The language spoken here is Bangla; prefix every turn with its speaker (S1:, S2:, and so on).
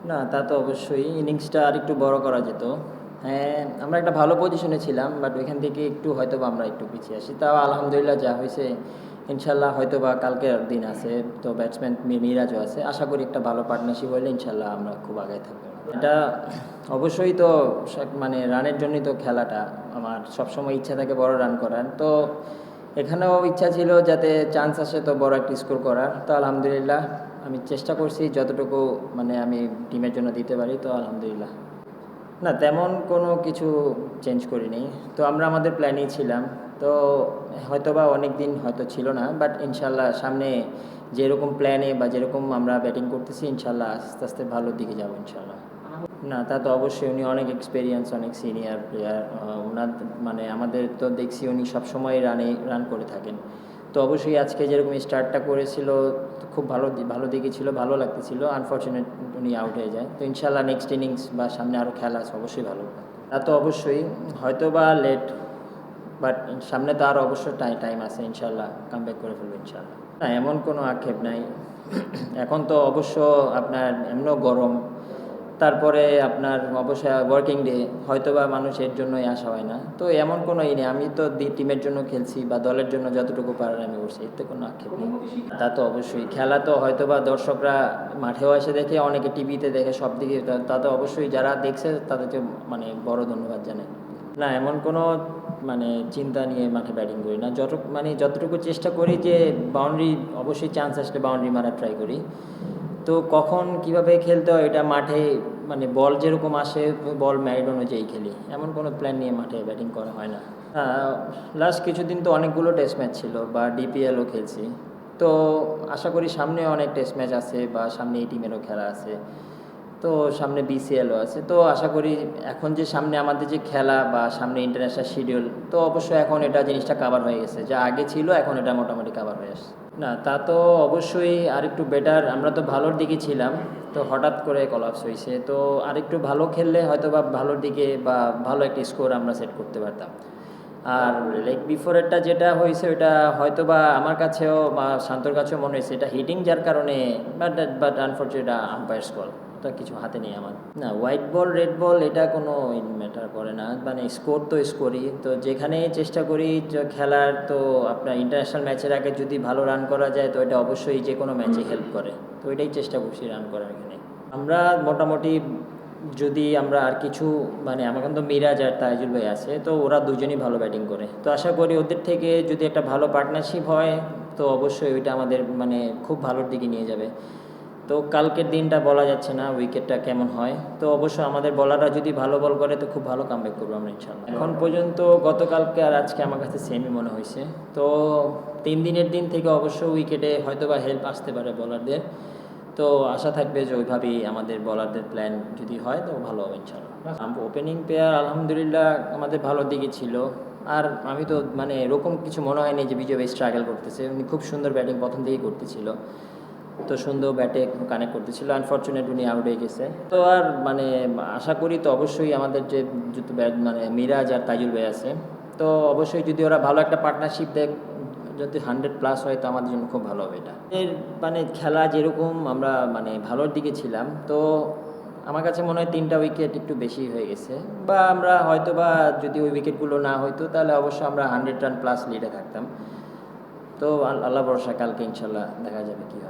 S1: না, তা তো অবশ্যই। ইনিংসটা আরেকটু বড় করা যেত। হ্যাঁ, আমরা একটা ভালো পজিশনে ছিলাম, বাট ওইখান থেকে একটু হয়তোবা আমরা একটু পিছিয়ে আসি। তাও আলহামদুলিল্লাহ যা হয়েছে, ইনশাল্লাহ হয়তোবা কালকের দিন আছে, তো ব্যাটসম্যান মিরাজও আছে। আশা করি একটা ভালো পার্টনারশিপ হলে ইনশাল্লাহ আমরা খুব আগায় থাকবো। এটা অবশ্যই তো মানে রানের জন্যই তো খেলাটা। আমার সবসময় ইচ্ছা থাকে বড় রান করার। তো এখানেও ইচ্ছা ছিল যাতে চান্স আসে তো বড় একটা স্কোর করার। তো আলহামদুলিল্লাহ আমি চেষ্টা করছি যতটুকু মানে আমি টিমের জন্য দিতে পারি, তো আলহামদুলিল্লাহ। না, তেমন কোনো কিছু চেঞ্জ করিনি। তো আমরা আমাদের প্ল্যানেই ছিলাম। তো হয়তোবা অনেক দিন হয়তো ছিল না, বাট ইনশাল্লাহ সামনে যেরকম প্ল্যানে বা যেরকম আমরা ব্যাটিং করতেছি, ইনশাল্লাহ আস্তে আস্তে ভালোর দিকে যাবো ইনশাল্লাহ। না, তা তো অবশ্যই। উনি অনেক এক্সপিরিয়েন্স, অনেক সিনিয়র প্লেয়ার। ওনার মানে আমাদের তো দেখছি উনি সবসময় রান করে থাকেন। তো অবশ্যই আজকে যেরকম স্টার্টটা করেছিল, তো খুব ভালো দিকে ছিল, ভালো লাগতেছিল। আনফর্চুনেট উনি আউট হয়ে যায়। তো ইনশাল্লাহ নেক্সট ইনিংস বা সামনে আরও খেলা আছে, অবশ্যই ভালো। তা তো অবশ্যই। হয়তো বা লেট, বাট সামনে তো আরও অবশ্যই টাইম আছে, ইনশাল্লাহ কামব্যাক করে ফেলবো ইনশাল্লাহ। না, এমন কোনো আক্ষেপ নাই। এখন তো অবশ্য আপনার এমনও গরম, তারপরে আপনার অবশ্যই ওয়ার্কিং ডে, হয়তোবা মানুষ এর জন্যই আসা হয় না। তো এমন কোনো নেই, আমি তো টিমের জন্য খেলছি বা দলের জন্য যতটুকু পারার আমি করছি, এতে কোনো আক্ষেপ নেই। তা তো অবশ্যই। খেলা তো হয়তোবা দর্শকরা মাঠেও এসে দেখে, অনেকে টিভিতে দেখে, সব দিকে। তা তো অবশ্যই যারা দেখছে তাদেরকে মানে বড় ধন্যবাদ জানাই। না, এমন কোনো মানে চিন্তা নিয়ে মাঠে ব্যাটিং করি না। যতটুকু চেষ্টা করি যে বাউন্ডারি, অবশ্যই চান্স আসলে বাউন্ডারি মারার ট্রাই করি। তো কখন কিভাবে খেলতে হয় এটা মাঠে মানে বল যেরকম আসে বল ম্যারিট অনুযায়ী খেলি, এমন কোনো প্ল্যান নিয়ে মাঠে ব্যাটিং করা হয় না। লাস্ট কিছুদিন তো অনেকগুলো টেস্ট ম্যাচ ছিল বা ডিপিএলও খেলছি। তো আশা করি সামনে অনেক টেস্ট ম্যাচ আছে বা সামনে এই টিমেরও খেলা আছে। তো সামনে বিসিএলও আছে। তো আশা করি এখন যে সামনে আমাদের যে খেলা বা সামনে ইন্টারন্যাশনাল শিডিউল, তো অবশ্যই এখন এটা জিনিসটা কাভার হয়ে গেছে, যা আগে ছিল এখন এটা মোটামুটি কাভার হয়ে আসছে। না, তা তো অবশ্যই আরেকটু বেটার। আমরা তো ভালোর দিকে ছিলাম, তো হঠাৎ করে কলাপস হয়েছে। তো আরেকটু ভালো খেললে হয়তো বা ভালোর দিকে বা ভালো একটা স্কোর আমরা সেট করতে পারতাম। আর লাইক বিফোরেরটা যেটা হয়েছে ওটা হয়তো বা আমার কাছেও বা শান্তর কাছেও মনে হয়েছে এটা হিটিং, যার কারণে বাট আনফর্চুনেট আম্পায়ার্স কল, ওটা কিছু হাতে নেই আমার। না, হোয়াইট বল রেড বল এটা কোনো ম্যাটার করে না। মানে স্কোর তো স্কোরই। তো যেখানে চেষ্টা করি যে খেলার, তো আপনার ইন্টারন্যাশনাল ম্যাচের আগে যদি ভালো রান করা যায়, তো এটা অবশ্যই যে কোনো ম্যাচে হেল্প করে। তো এটাই চেষ্টা করছি রান করার এখানে। আমরা মোটামুটি যদি আমরা আর কিছু মানে আমার কিন্তু মিরাজ আর তাইজুল ভাই আছে, তো ওরা দুজনই ভালো ব্যাটিং করে। তো আশা করি ওদের থেকে যদি একটা ভালো পার্টনারশিপ হয়, তো অবশ্যই ওইটা আমাদের মানে খুব ভালোর দিকে নিয়ে যাবে। তো কালকের দিনটা বলা যাচ্ছে না উইকেটটা কেমন হয়। তো অবশ্যই আমাদের বলাররা যদি ভালো বল করে তো খুব ভালো কামব্যাক করবো আমরা ইনশাল্লাহ। এখন পর্যন্ত গতকালকে আর আজকে আমার কাছে সেমই মনে হয়েছে। তো 3 দিনের দিন থেকে অবশ্য উইকেটে হয়তো বা হেল্প আসতে পারে বলারদের। তো আশা থাকবে যে ওইভাবেই আমাদের বলারদের প্ল্যান যদি হয় তো ভালো হবে ইনশাল্লাহ। ওপেনিং পেয়ার আলহামদুলিল্লাহ আমাদের ভালো দিকে ছিল। আর আমি তো মানে এরকম কিছু মনে হয়নি যে বিজয় ভাই স্ট্রাগল করতেছে। উনি খুব সুন্দর ব্যাটিং প্রথম থেকেই করতেছিল, তো সুন্দর ব্যাটে কানেক্ট করতেছিল। আনফর্চুনেট উনি আউট হয়ে গেছে। তো আর মানে আশা করি তো অবশ্যই আমাদের যে যত মানে মিরাজ আর তাইজুল ভাই আছে, তো অবশ্যই যদি ওরা ভালো একটা পার্টনারশিপ দেয়, যদি 100+ হয় তো আমাদের জন্য খুব ভালো হবে এটা। এর মানে খেলা যেরকম আমরা মানে ভালোর দিকে ছিলাম, তো আমার কাছে মনে হয় 3টা উইকেট একটু বেশি হয়ে গেছে। বা আমরা হয়তো বা যদি ওই উইকেটগুলো না হইতো তাহলে অবশ্যই আমরা 100 রান প্লাস লিডে থাকতাম। তো আল্লাহ ভরসা, কালকে ইনশাল্লাহ দেখা যাবে কী হয়।